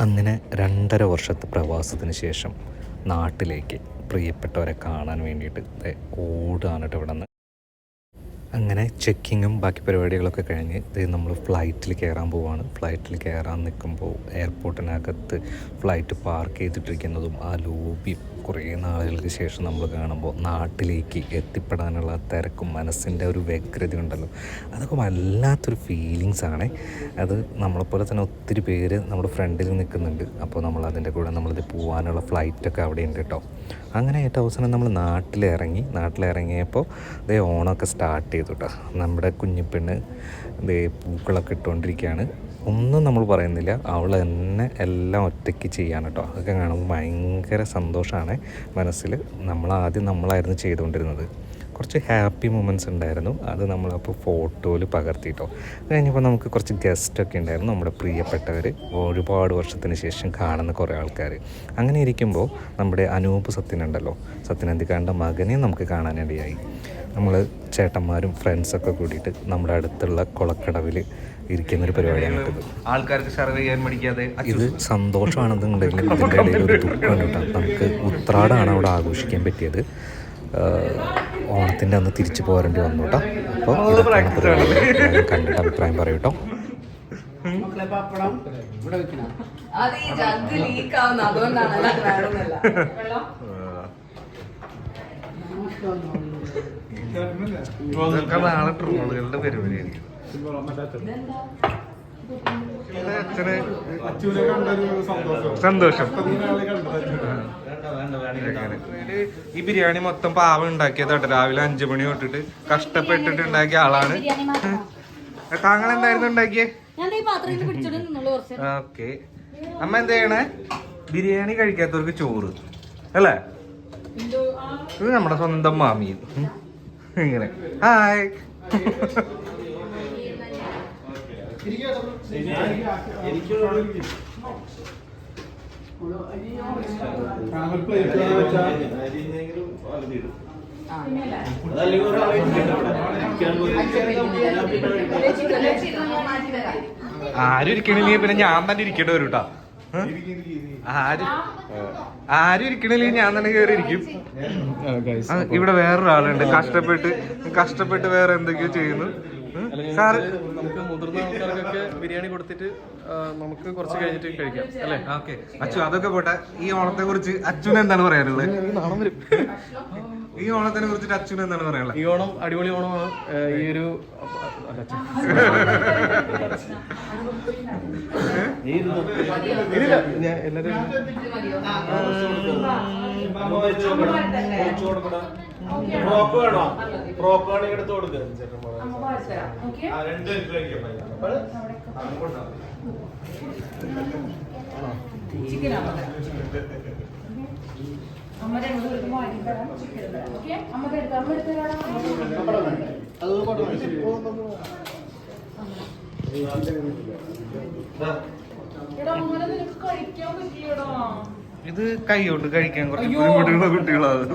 അങ്ങനെ 2.5 വർഷത്തെ പ്രവാസത്തിന് ശേഷം നാട്ടിലേക്ക് പ്രിയപ്പെട്ടവരെ കാണാൻ വേണ്ടിയിട്ട് ഓടുകയാണ് കേട്ടോ ഇവിടെ നിന്ന്. അങ്ങനെ ചെക്കിങ്ങും ബാക്കി പരിപാടികളൊക്കെ കഴിഞ്ഞ് നമ്മൾ ഫ്ലൈറ്റിൽ കയറാൻ പോവുകയാണ്. ഫ്ലൈറ്റിൽ കയറാൻ നിൽക്കുമ്പോൾ എയർപോർട്ടിനകത്ത് ഫ്ലൈറ്റ് പാർക്ക് ചെയ്തിട്ടിരിക്കുന്നതും ആ ലോബിയും കുറേ നാളുകൾക്ക് ശേഷം നമ്മൾ കാണുമ്പോൾ നാട്ടിലേക്ക് എത്തിപ്പെടാനുള്ള തിരക്കും മനസ്സിൻ്റെ ഒരു വ്യഗ്രത ഉണ്ടല്ലോ, അതൊക്കെ വല്ലാത്തൊരു ഫീലിങ്സാണ്. അത് നമ്മളെപ്പോലെ തന്നെ ഒത്തിരി പേര് നമ്മുടെ ഫ്രണ്ടിൽ നിൽക്കുന്നുണ്ട്. അപ്പോൾ നമ്മൾ അതിൻ്റെ കൂടെ നമ്മളിത് പോകാനുള്ള ഫ്ലൈറ്റൊക്കെ അവിടെ ഉണ്ട് കേട്ടോ. അങ്ങനെ ഏറ്റവും അവസാനം നമ്മൾ നാട്ടിലിറങ്ങിയപ്പോൾ ഓണമൊക്കെ സ്റ്റാർട്ട് ചെയ്തു കേട്ടോ. നമ്മുടെ കുഞ്ഞിപ്പെണ്ണ് പൂക്കളൊക്കെ ഇട്ടുകൊണ്ടിരിക്കുകയാണ്. ഒന്നും നമ്മൾ പറയുന്നില്ല, അവൾ തന്നെ എല്ലാം ഒറ്റയ്ക്ക് ചെയ്യാൻ കേട്ടോ. അതൊക്കെ കാണുമ്പോൾ ഭയങ്കര സന്തോഷമാണ് മനസ്സിൽ. നമ്മളായിരുന്നു ചെയ്തുകൊണ്ടിരുന്നത്. കുറച്ച് ഹാപ്പി മൊമെൻറ്റ്സ് ഉണ്ടായിരുന്നു. അത് നമ്മളപ്പോൾ ഫോട്ടോയിൽ പകർത്തിയിട്ടോ. കഴിഞ്ഞപ്പോൾ നമുക്ക് കുറച്ച് ഗസ്റ്റൊക്കെ ഉണ്ടായിരുന്നു, നമ്മുടെ പ്രിയപ്പെട്ടവർ, ഒരുപാട് വർഷത്തിന് ശേഷം കാണുന്ന കുറേ ആൾക്കാർ. അങ്ങനെ ഇരിക്കുമ്പോൾ നമ്മുടെ അനൂപ് സത്യനന്ദിക്കാരൻ്റെ മകനെ നമുക്ക് കാണാനിടയായി. നമ്മൾ ചേട്ടന്മാരും ഫ്രണ്ട്സൊക്കെ കൂടിയിട്ട് നമ്മുടെ അടുത്തുള്ള കുളക്കടവിൽ ഇരിക്കുന്നൊരു പരിപാടിയാണ് ഇത്. ആൾക്കാർക്ക് സർവേ ചെയ്യാൻ പഠിക്കാതെ ഇത് സന്തോഷമാണെന്നുണ്ടെങ്കിൽ ഇതിൻ്റെ ഇടയിൽ ഒരു ദുഃഖം കിട്ടാം. നമുക്ക് ഉത്രാടാണ് അവിടെ ആഘോഷിക്കാൻ പറ്റിയത്. ഓണത്തിൻ്റെ അന്ന് തിരിച്ചു പോരേണ്ടി വന്നു കേട്ടോ. അപ്പോൾ കണ്ടിട്ട് അഭിപ്രായം പറയൂ കേട്ടോ. നാളെ ട്രോളുകളുടെ പരിപാടിയായിരിക്കും. സന്തോഷം. ഈ ബിരിയാണി മൊത്തം പാവം ഉണ്ടാക്കിയതാട്ടെ. രാവിലെ 5 മണി തൊട്ടിട്ട് കഷ്ടപ്പെട്ടിട്ട് ഉണ്ടാക്കിയ ആളാണ്. താങ്കൾ എന്തായിരുന്നു ഉണ്ടാക്കിയേ? ഓക്കെ. അമ്മ എന്താ ചെയ്യണേ? ബിരിയാണി കഴിക്കാത്തവർക്ക് ചോറ് അല്ലേ? ഇത് നമ്മുടെ സ്വന്തം മാമി. ഇങ്ങനെ ഹായ്. ആരും ഇരിക്കണില്ലേ പിന്നെ ഞാൻ തന്നെ ഇരിക്കേണ്ടി വരും കേട്ടോ. ആരും ഇരിക്കണില്ലേ ഞാൻ തന്നെ കയറി ഇരിക്കും. ഇവിടെ വേറൊരാളുണ്ട് കഷ്ടപ്പെട്ട് വേറെ എന്തൊക്കെയോ ചെയ്യുന്നു. സാറ് നമുക്ക് മുതിർന്ന ആൾക്കാർക്കൊക്കെ ബിരിയാണി കൊടുത്തിട്ട് നമുക്ക് കുറച്ച് കഴിഞ്ഞിട്ട് കഴിക്കാം അല്ലേ? ഓക്കെ. അച്ചു അതൊക്കെ പോട്ടെ, ഈ ഓണത്തെ കുറിച്ച് അച്ഛന് എന്താണ് പറയാനുള്ളത്? നാണം വരും. ഈ ഓണത്തിനെ കുറിച്ചിട്ട് അച്ഛന് എന്താണ് പറയാനുള്ളത്? ഈ ഓണം അടിപൊളി ഓണമാണ്. ഈ ഒരു എല്ലാരും എടുത്ത് കൊടുക്കുക. ഇത് കൈ കൊണ്ട് കഴിക്കാൻ കുറച്ച് ബുദ്ധിമുട്ടുള്ള കുട്ടികളാണ്.